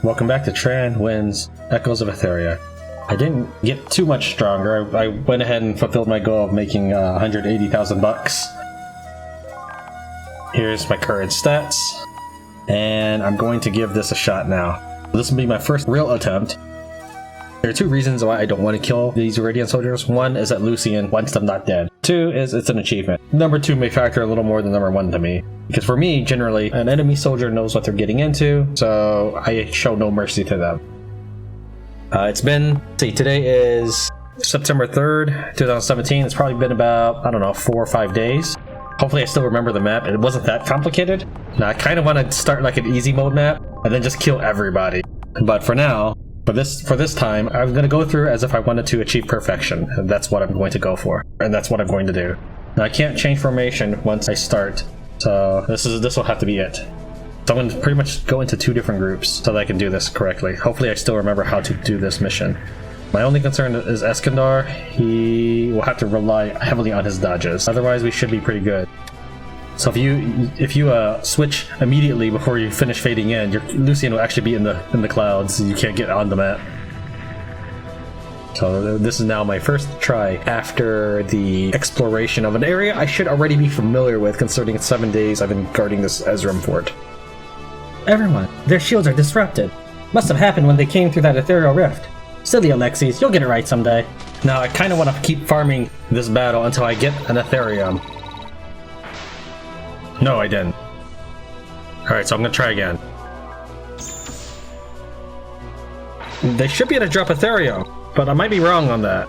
Welcome back to Tran Wins Echoes of Aetheria. I didn't get too much stronger. I went ahead and fulfilled my goal of making 180,000 bucks. Here's my current stats, and I'm going to give this a shot now. This will be my first real attempt. There are two reasons why I don't want to kill these Viridian soldiers. One is that Lucian wants them not dead. Two is it's an achievement. Number two may factor a little more than number one to me. Because for me, generally, an enemy soldier knows what they're getting into, so I show no mercy to them. It's been, today is September 3rd, 2017. It's probably been about, 4 or 5 days. Hopefully I still remember the map. It wasn't that complicated. Now I kind of want to start like an easy mode map and then just kill everybody. But for now, for this time, I'm going to go through as if I wanted to achieve perfection. And that's what I'm going to go for. And that's what I'm going to do. Now I can't change formation once I start. So this will have to be it. So I'm going to pretty much go into 2 different groups so that I can do this correctly. Hopefully I still remember how to do this mission. My only concern is Eskandar. He will have to rely heavily on his dodges. Otherwise we should be pretty good. So if you switch immediately before you finish fading in, your Lucian will actually be in the clouds. You can't get on the map. So this is now my first try after the exploration of an area I should already be familiar with, considering it's 7 days I've been guarding this Ezrum fort. Everyone, their shields are disrupted. Must have happened when they came through that ethereal rift. Silly Alexis, you'll get it right someday. Now I kind of want to keep farming this battle until I get an Aetherium. No, I didn't. Alright, so I'm going to try again. They should be able to drop Aetherium, but I might be wrong on that.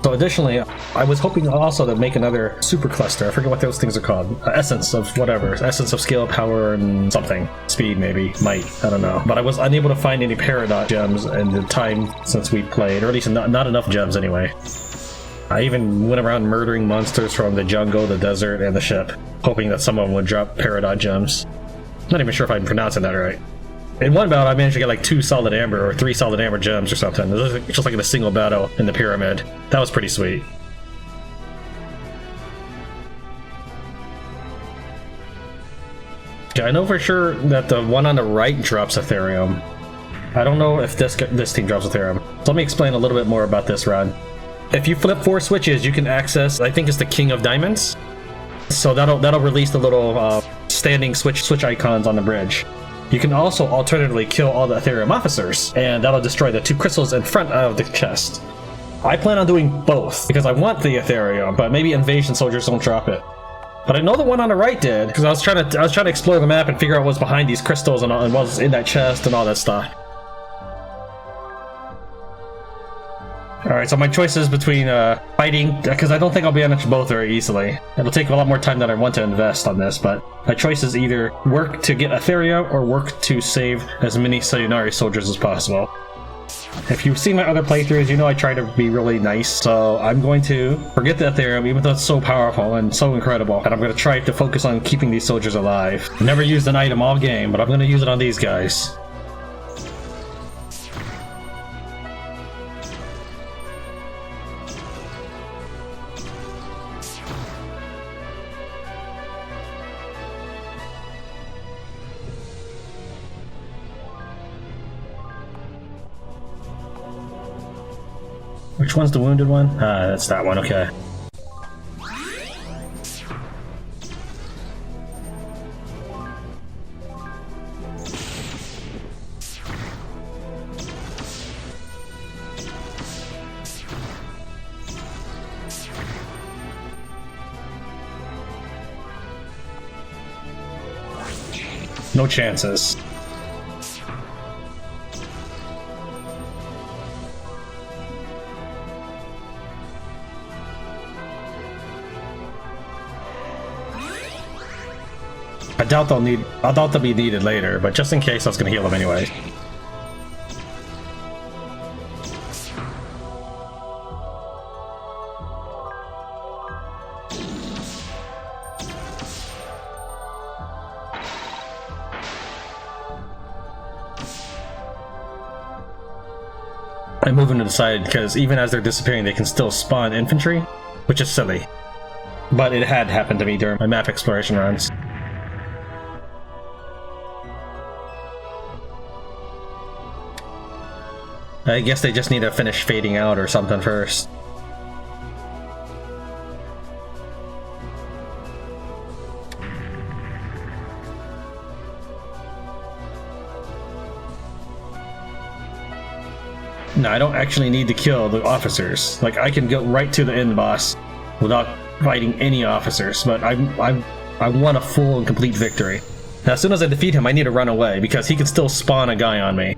So additionally, I was hoping also to make another super cluster. I forget what those things are called. Essence of whatever. Essence of skill, power, and something. Speed, maybe. Might. I don't know. But I was unable to find any Paradox gems in the time since we played. Or at least not enough gems anyway. I even went around murdering monsters from the jungle, the desert, and the ship, hoping that someone would drop Paradox gems. Not even sure if I'm pronouncing that right. In one battle, I managed to get like 2 solid amber or 3 solid amber gems or something. It was just like in a single battle in the pyramid. That was pretty sweet. Okay, I know for sure that the one on the right drops Aetherium. I don't know if this team drops Aetherium. So let me explain a little bit more about this run. If you flip 4 switches, you can access, I think it's the King of Diamonds. So that'll release the little standing switch icons on the bridge. You can also alternatively kill all the Aetherium officers, and that'll destroy the 2 crystals in front of the chest. I plan on doing both, because I want the Aetherium, but maybe invasion soldiers don't drop it. But I know the one on the right did, because I was trying to explore the map and figure out what's behind these crystals and what was in that chest and all that stuff. Alright, so my choice is between fighting, because I don't think I'll be able to both very easily. It'll take a lot more time than I want to invest on this, but my choice is either work to get Aetheria or work to save as many Sayunaa soldiers as possible. If you've seen my other playthroughs, you know I try to be really nice, so I'm going to forget the Aetherium, even though it's so powerful and so incredible, and I'm going to try to focus on keeping these soldiers alive. Never used an item all game, but I'm going to use it on these guys. Which one's the wounded one? That's that one, okay. No chances. I doubt they'll be needed later, but just in case I was gonna heal them anyway. I'm moving to the side because even as they're disappearing, they can still spawn infantry, which is silly. But it had happened to me during my map exploration runs. I guess they just need to finish fading out or something first. No, I don't actually need to kill the officers. Like, I can go right to the end boss without fighting any officers, but I want a full and complete victory. Now, as soon as I defeat him, I need to run away, because he can still spawn a guy on me.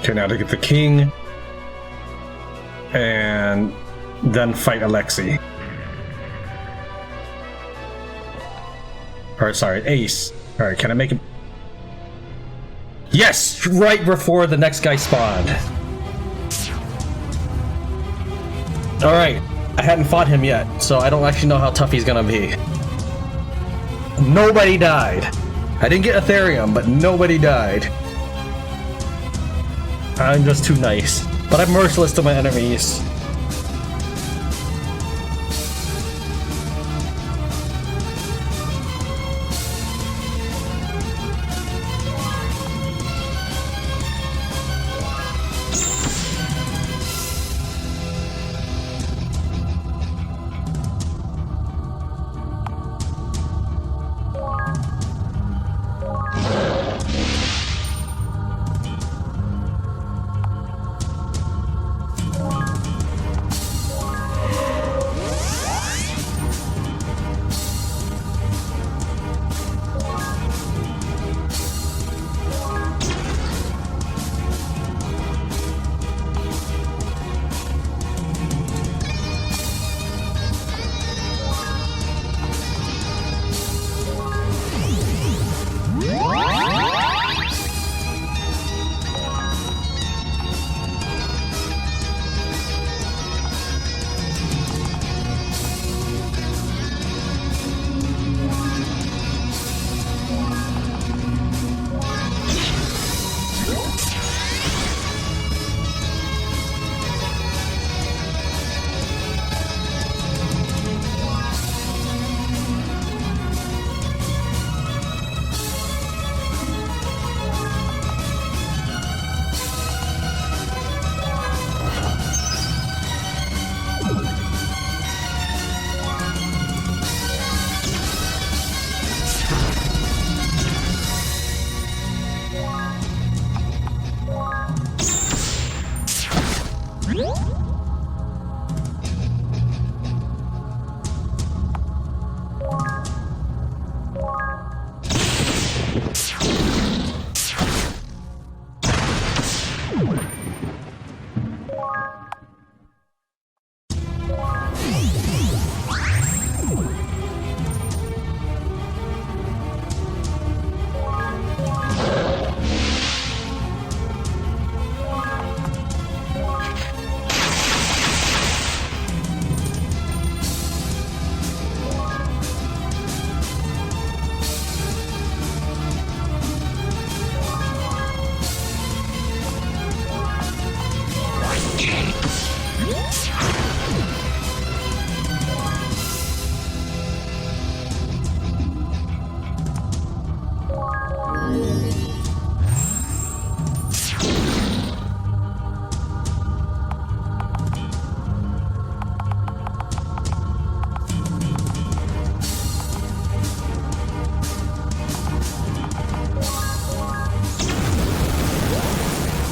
Okay, now to get the king, and then fight Alexei. Or sorry, Ace. Alright, can I make him? Yes! Right before the next guy spawned. Alright, I hadn't fought him yet, so I don't actually know how tough he's gonna be. Nobody died. I didn't get Aetherium, but nobody died. I'm just too nice. But I'm merciless to my enemies.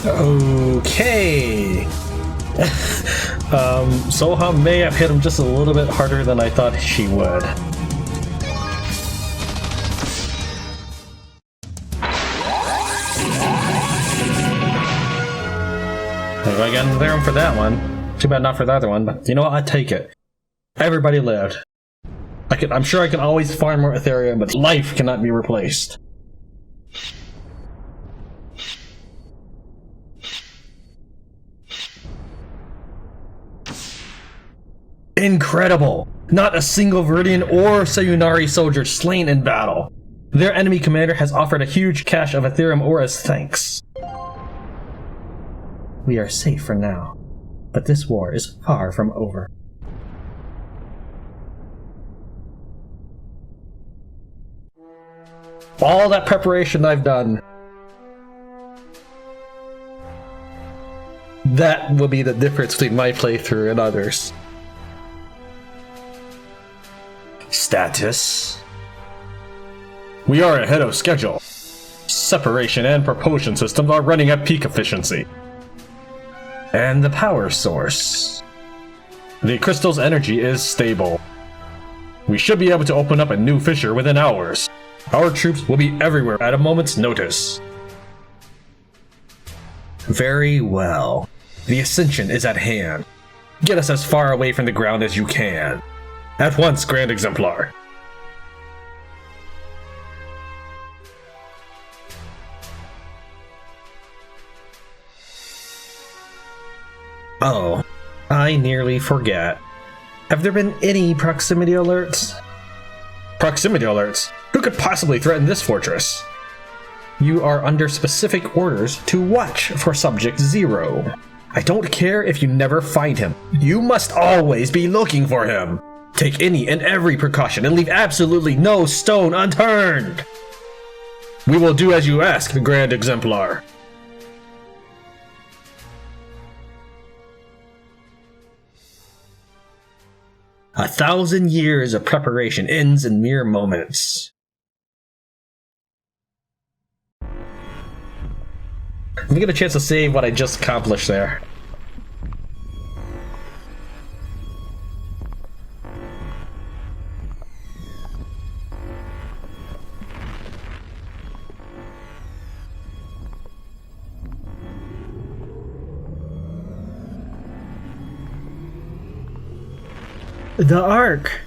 Okay. Soha may have hit him just a little bit harder than I thought she would. I got an Ezrum for that one. Too bad not for the other one, but you know what? I'd take it. Everybody lived. I'm sure I can always find more Aetheria, but life cannot be replaced. Incredible! Not a single Viridian or Sayunaa soldier slain in battle. Their enemy commander has offered a huge cache of Aetherium ore as thanks. We are safe for now, but this war is far from over. All that preparation I've done, that will be the difference between my playthrough and others. Status. We are ahead of schedule. Separation and propulsion systems are running at peak efficiency. And the power source. The crystal's energy is stable. We should be able to open up a new fissure within hours. Our troops will be everywhere at a moment's notice. Very well. The ascension is at hand. Get us as far away from the ground as you can. At once, Grand Exemplar. Oh, I nearly forget. Have there been any proximity alerts? Proximity alerts? Who could possibly threaten this fortress? You are under specific orders to watch for Subject Zero. I don't care if you never find him. You must always be looking for him. Take any and every precaution and leave absolutely no stone unturned. We will do as you ask, Grand Exemplar. A 1,000 years of preparation ends in mere moments. Let me get a chance to save what I just accomplished there. The Ark!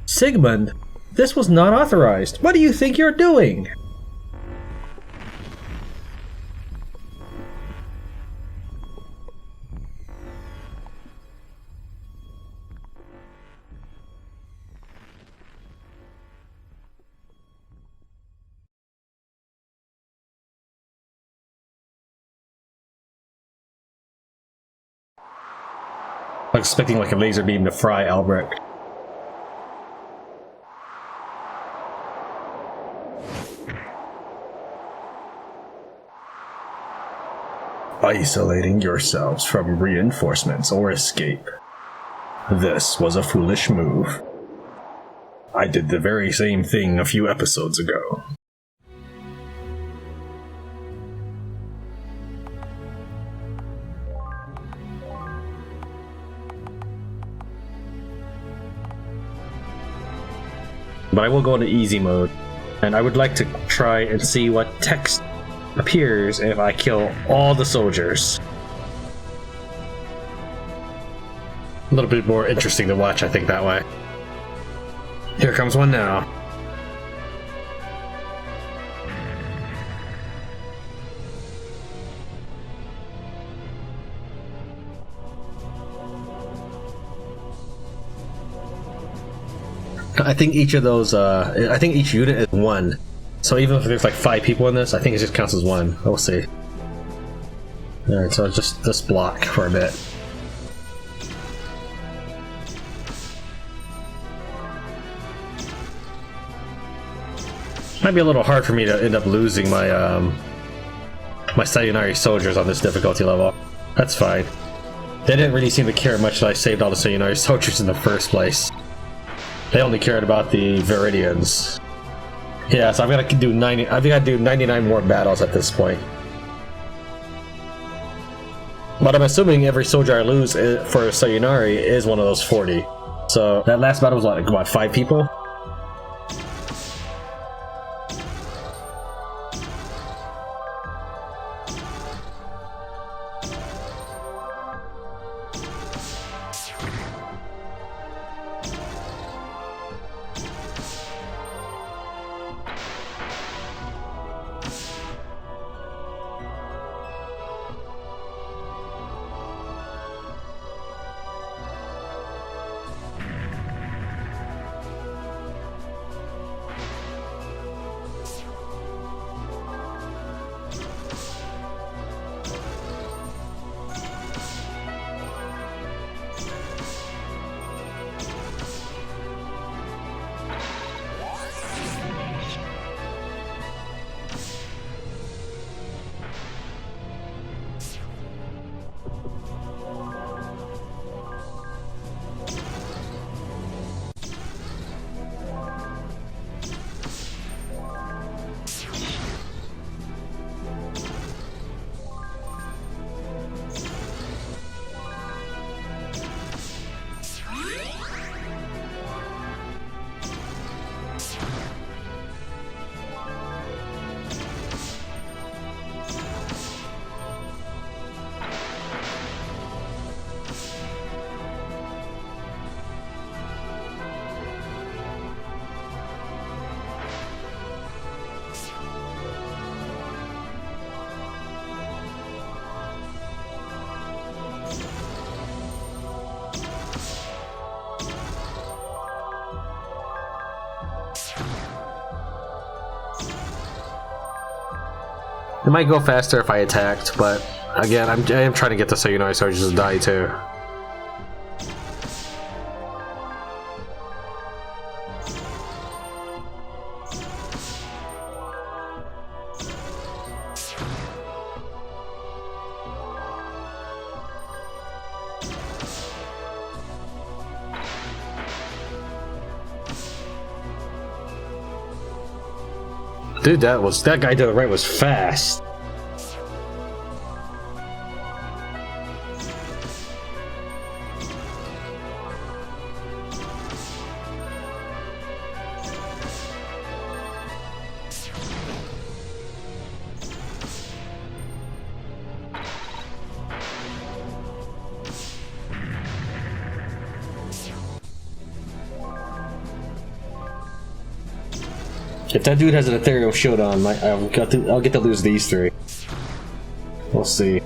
Sigmund, this was not authorized. What do you think you're doing? I'm expecting like a laser beam to fry Albrecht. Isolating yourselves from reinforcements or escape. This was a foolish move. I did the very same thing a few episodes ago. But I will go into easy mode, and I would like to try and see what text appears if I kill all the soldiers. A little bit more interesting to watch, I think, that way. Here comes one now. I think each of those, I think each unit is one. So even if there's like 5 people in this, I think it just counts as one. We'll see. Alright, so just this block for a bit. Might be a little hard for me to end up losing my, my Sayunaa soldiers on this difficulty level. That's fine. They didn't really seem to care much that I saved all the Sayunaa soldiers in the first place. They only cared about the Viridians. Yeah, so I've got to do 90. I've got to do 99 more battles at this point. But I'm assuming every soldier I lose for Sayunaa is one of those 40. So that last battle was like, what, 5 people? It might go faster if I attacked, but again, I am trying to get the Sayunaa soldiers to die too. Dude, that guy to the right was fast. If that dude has an ethereal shield on, I'll get to lose these 3. We'll see.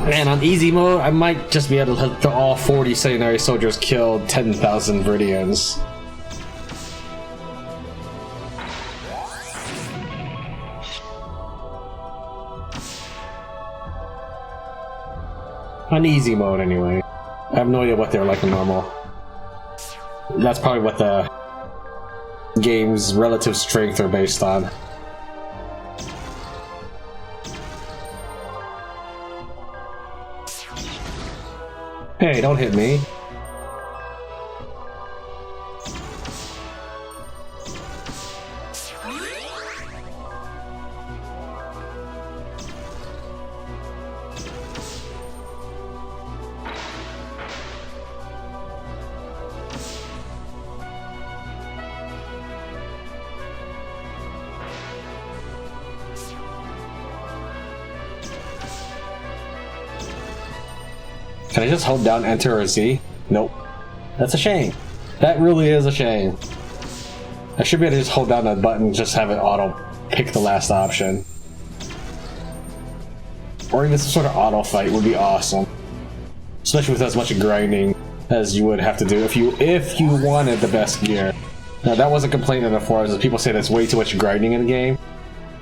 Man, on easy mode, I might just be able to let all 40 Sayunaa soldiers kill 10,000 Viridians. On easy mode, anyway. I have no idea what they're like in normal. That's probably what the game's relative strength are based on. Hey, don't hit me. Can I just hold down Enter or Z? Nope. That's a shame. That really is a shame. I should be able to just hold down that button and just have it auto pick the last option. Or even some sort of auto fight would be awesome. Especially with as much grinding as you would have to do if you wanted the best gear. Now that was a complaint in the forums, people say there's way too much grinding in the game.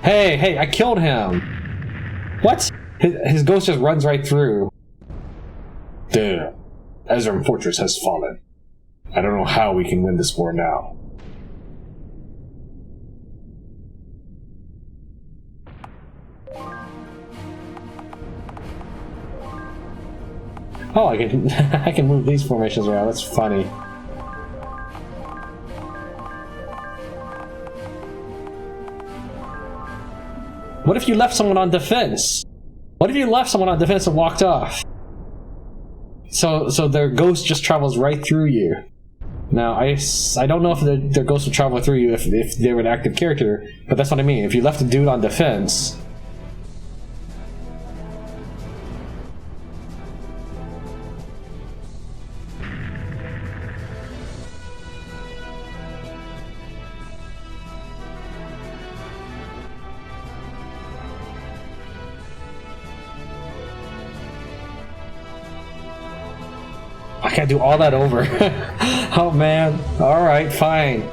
Hey, I killed him! What? His ghost just runs right through. Damn. Ezrum Fortress has fallen. I don't know how we can win this war now. Oh, I can I can move these formations around. That's funny. What if you left someone on defense? What if you left someone on defense and walked off? So their ghost just travels right through you. Now, I don't know if their ghost would travel through you if they were an active character, but that's what I mean. If you left a dude on defense... I can't do all that over. Oh man. Alright, fine.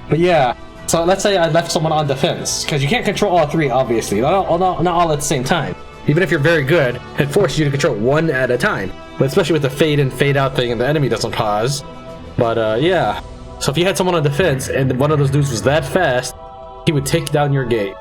But yeah, so let's say I left someone on defense, because you can't control all three, obviously. Not all at the same time. Even if you're very good, it forces you to control one at a time. But especially with the fade in, fade out thing and the enemy doesn't pause. But yeah. So if you had someone on defense and one of those dudes was that fast, he would take down your gate.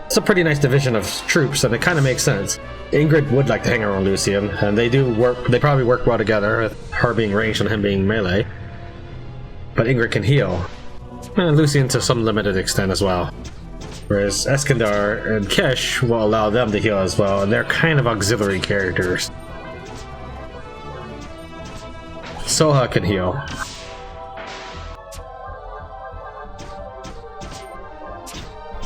It's a pretty nice division of troops, and it kind of makes sense. Ingrid would like to hang around Lucian, and they do work. They probably work well together, with her being ranged and him being melee. But Ingrid can heal, and Lucian to some limited extent as well. Whereas Eskandar and Kesh will allow them to heal as well, and they're kind of auxiliary characters. Soha can heal.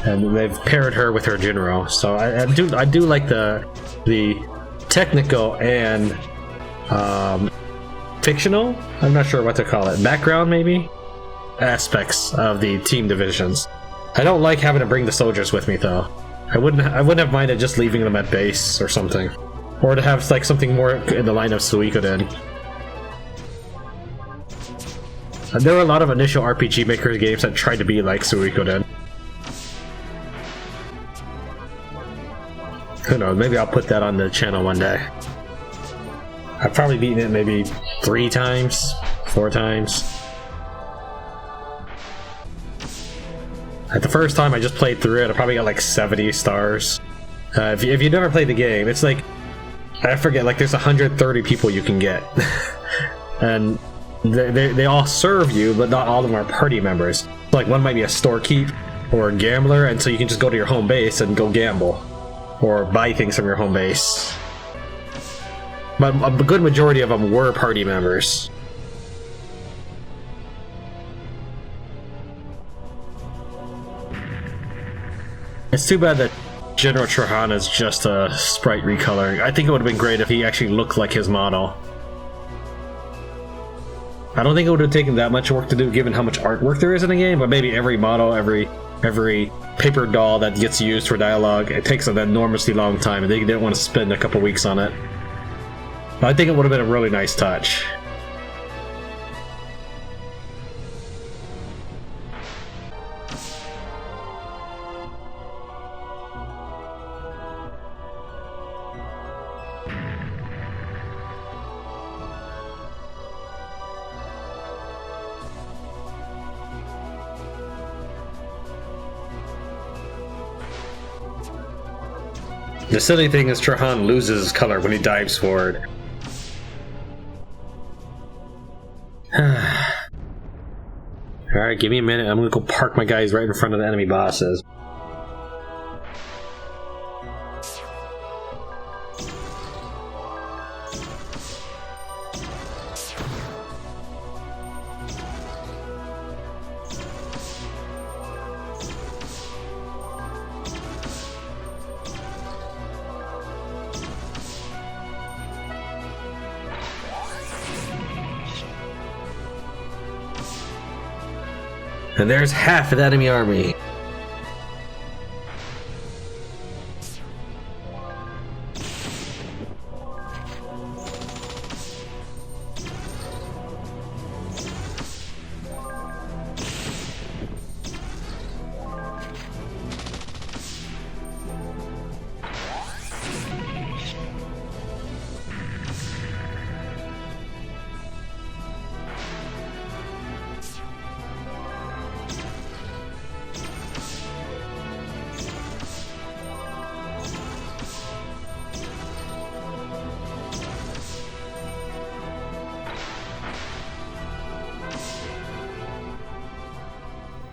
And they've paired her with her general, so I do like the technical and fictional, I'm not sure what to call it, background maybe, aspects of the team divisions. I don't like having to bring the soldiers with me though. I wouldn't have minded just leaving them at base or something, or to have like something more in the line of Suikoden. And there were a lot of initial RPG Maker games that tried to be like Suikoden. Who knows, maybe I'll put that on the channel one day. I've probably beaten it maybe 3 times, 4 times. At the first time I just played through it, I probably got like 70 stars. If you've never played the game, it's like, I forget, like there's 130 people you can get. And they all serve you, but not all of them are party members. Like one might be a storekeep or a gambler, and so you can just go to your home base and go gamble. or buy things from your home base. But a good majority of them were party members. It's too bad that General Tran is just a sprite recoloring. I think it would have been great if he actually looked like his model. I don't think it would have taken that much work to do given how much artwork there is in the game, but maybe every model, every paper doll that gets used for dialogue, it takes an enormously long time, and they didn't want to spend a couple weeks on it. But I think it would have been a really nice touch. The silly thing is Tran loses his color when he dives forward. Alright, give me a minute. I'm gonna go park my guys right in front of the enemy bosses. And there's half of the enemy army.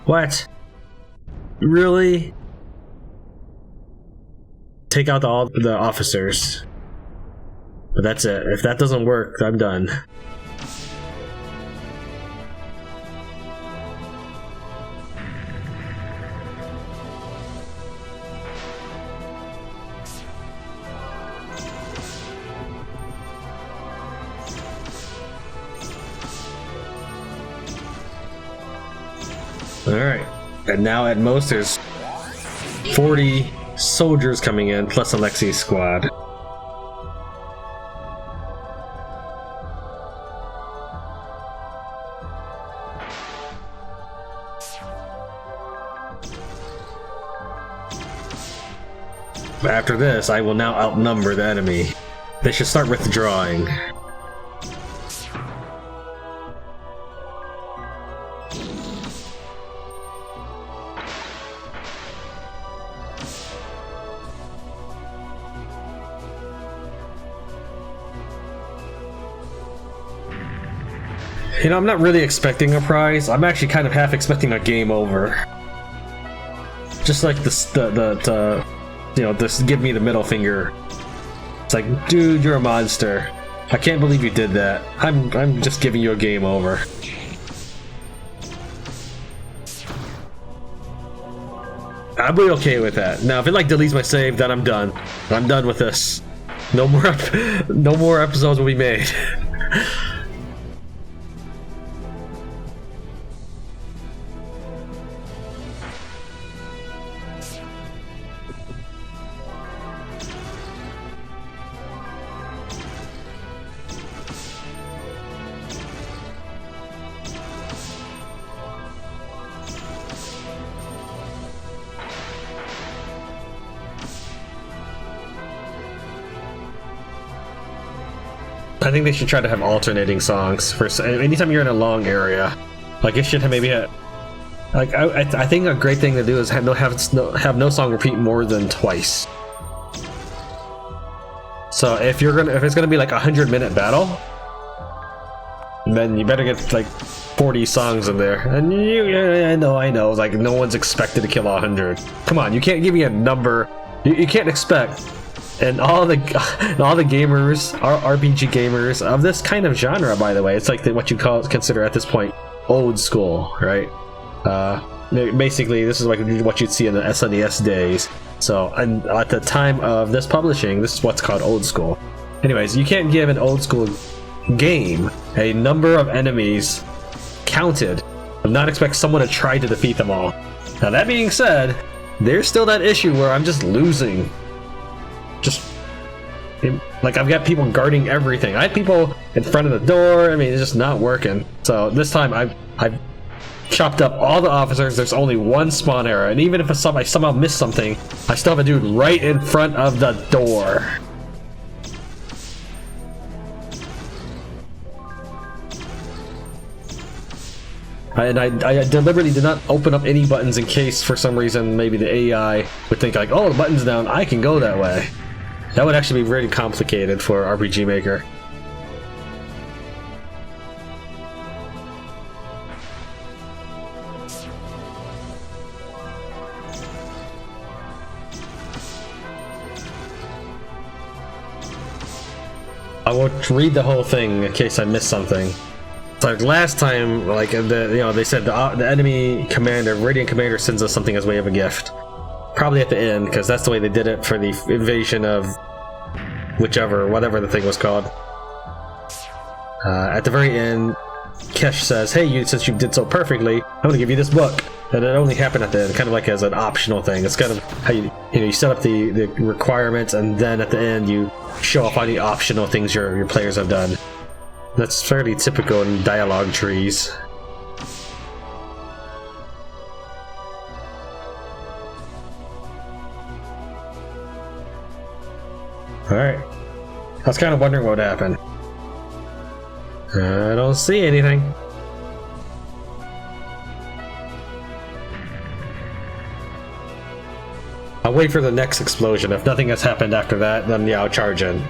What? Really? Take out all the officers. But that's it. If that doesn't work, I'm done. Alright, and now at most there's 40 soldiers coming in, plus Alexi's squad. But after this, I will now outnumber the enemy. They should start withdrawing. You know, I'm not really expecting a prize. I'm actually kind of half expecting a game over. Just like you know, just give me the middle finger. It's like, dude, you're a monster. I can't believe you did that. I'm just giving you a game over. I'll be okay with that. Now, if it like deletes my save, then I'm done. I'm done with this. No more episodes will be made. I think they should try to have alternating songs for anytime you're in a long area. Like it should have maybe like I think a great thing to do is have no song repeat more than twice. So if it's gonna be like 100-minute battle, then you better get like 40 songs in there. And I know, like no one's expected to kill 100. Come on, you can't give me a number. You can't expect, and all the gamers, RPG gamers of this kind of genre, by the way, it's like what you consider at this point old school, right? Basically, this is like what you'd see in the SNES days. So, and at the time of this publishing, this is what's called old school. Anyways, you can't give an old school game a number of enemies counted and not expect someone to try to defeat them all. Now, that being said, there's still that issue where I'm just losing. Like, I've got people guarding everything. I had people in front of the door. I mean, it's just not working. So this time I've chopped up all the officers. There's only one spawn area, and even if I somehow miss something, I still have a dude right in front of the door. And I deliberately did not open up any buttons in case, for some reason, maybe the AI would think like, oh, the button's down, I can go that way. That would actually be very complicated for RPG Maker. I won't read the whole thing in case I miss something. So last time, like they said the enemy commander, Viridian commander, sends us something as way of a gift. Probably at the end, because that's the way they did it for the invasion of whatever the thing was called. At the very end, Kesh says, "Hey, since you did so perfectly, I'm going to give you this book." And it only happened at the end, kind of like as an optional thing. It's kind of how you set up the requirements, and then at the end you show off all the optional things your players have done. That's fairly typical in dialogue trees. Alright. I was kind of wondering what would happen. I don't see anything. I'll wait for the next explosion. If nothing has happened after that, then yeah, I'll charge in.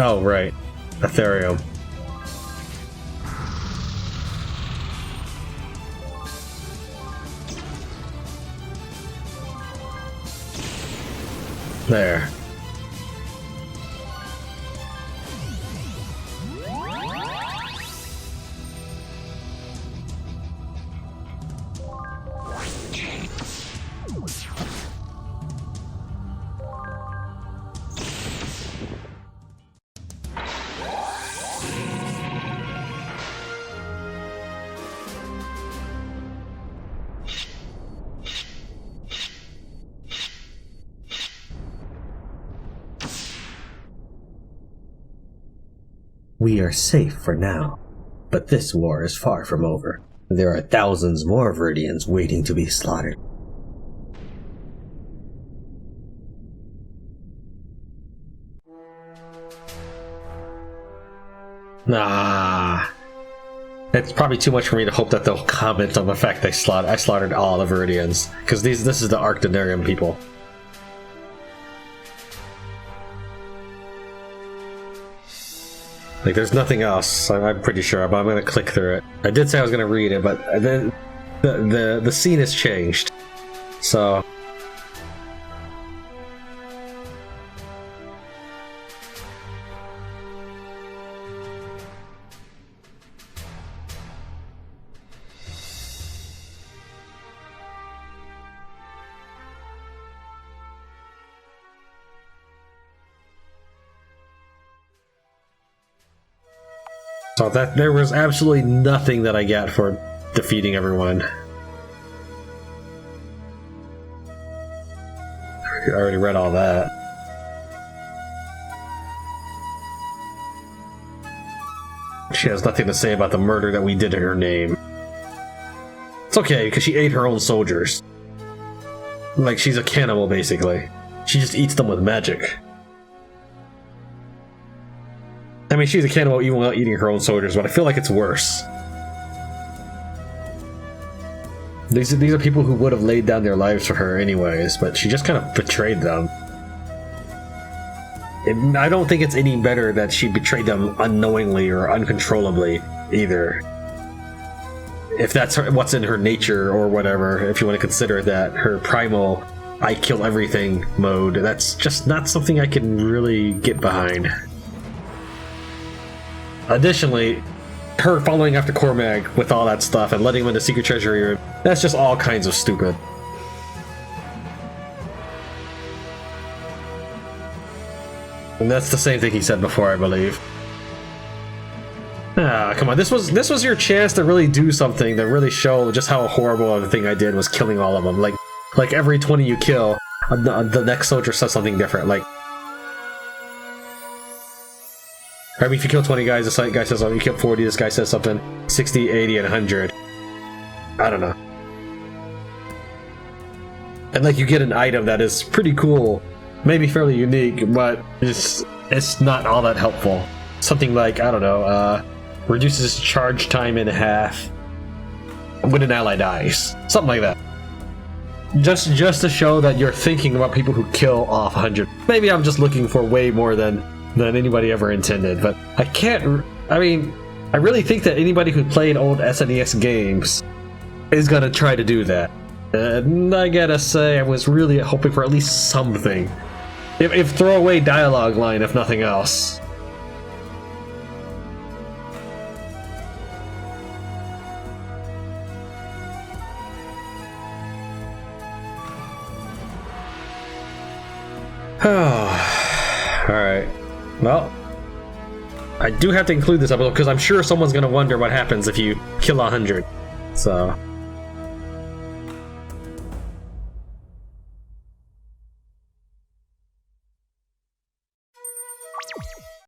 Oh, right. Aetheria. There. We are safe for now, but this war is far from over. There are thousands more Viridians waiting to be slaughtered. Nah. It's probably too much for me to hope that they'll comment on the fact I slaughtered all the Viridians, because this is the Arctenarium people. Like, there's nothing else, I'm pretty sure, but I'm going to click through it. I did say I was going to read it, but then the scene has changed. So... So that there was absolutely nothing that I got for defeating everyone. I already read all that. She has nothing to say about the murder that we did in her name. It's okay, because she ate her own soldiers. Like, she's a cannibal, basically. She just eats them with magic. I mean, she's a cannibal even without eating her own soldiers, but I feel like it's worse. These are people who would have laid down their lives for her anyways, but she just kind of betrayed them. And I don't think it's any better that she betrayed them unknowingly or uncontrollably either. If that's what's in her nature or whatever, if you want to consider that her primal I kill everything mode, that's just not something I can really get behind. Additionally, her following after Cormag with all that stuff and letting him in the secret treasury room, that's just all kinds of stupid. And that's the same thing he said before, I believe. Ah, come on, this was your chance to really do something, to really show just how horrible of a thing I did was killing all of them. Like every 20 you kill, the next soldier says something different. Like, I mean, if you kill 20 guys, this guy says something. You kill 40, this guy says something. 60, 80, and 100. I don't know. And like, you get an item that is pretty cool, maybe fairly unique, but it's not all that helpful. Something like, I don't know, reduces charge time in half when an ally dies. Something like that. Just to show that you're thinking about people who kill off 100. Maybe I'm just looking for way more than anybody ever intended, but I can't. I mean, I really think that anybody who played old SNES games is gonna try to do that. And I gotta say, I was really hoping for at least something. If throwaway dialogue line, if nothing else. Alright. Well, I do have to include this episode because I'm sure someone's going to wonder what happens if you kill 100. So,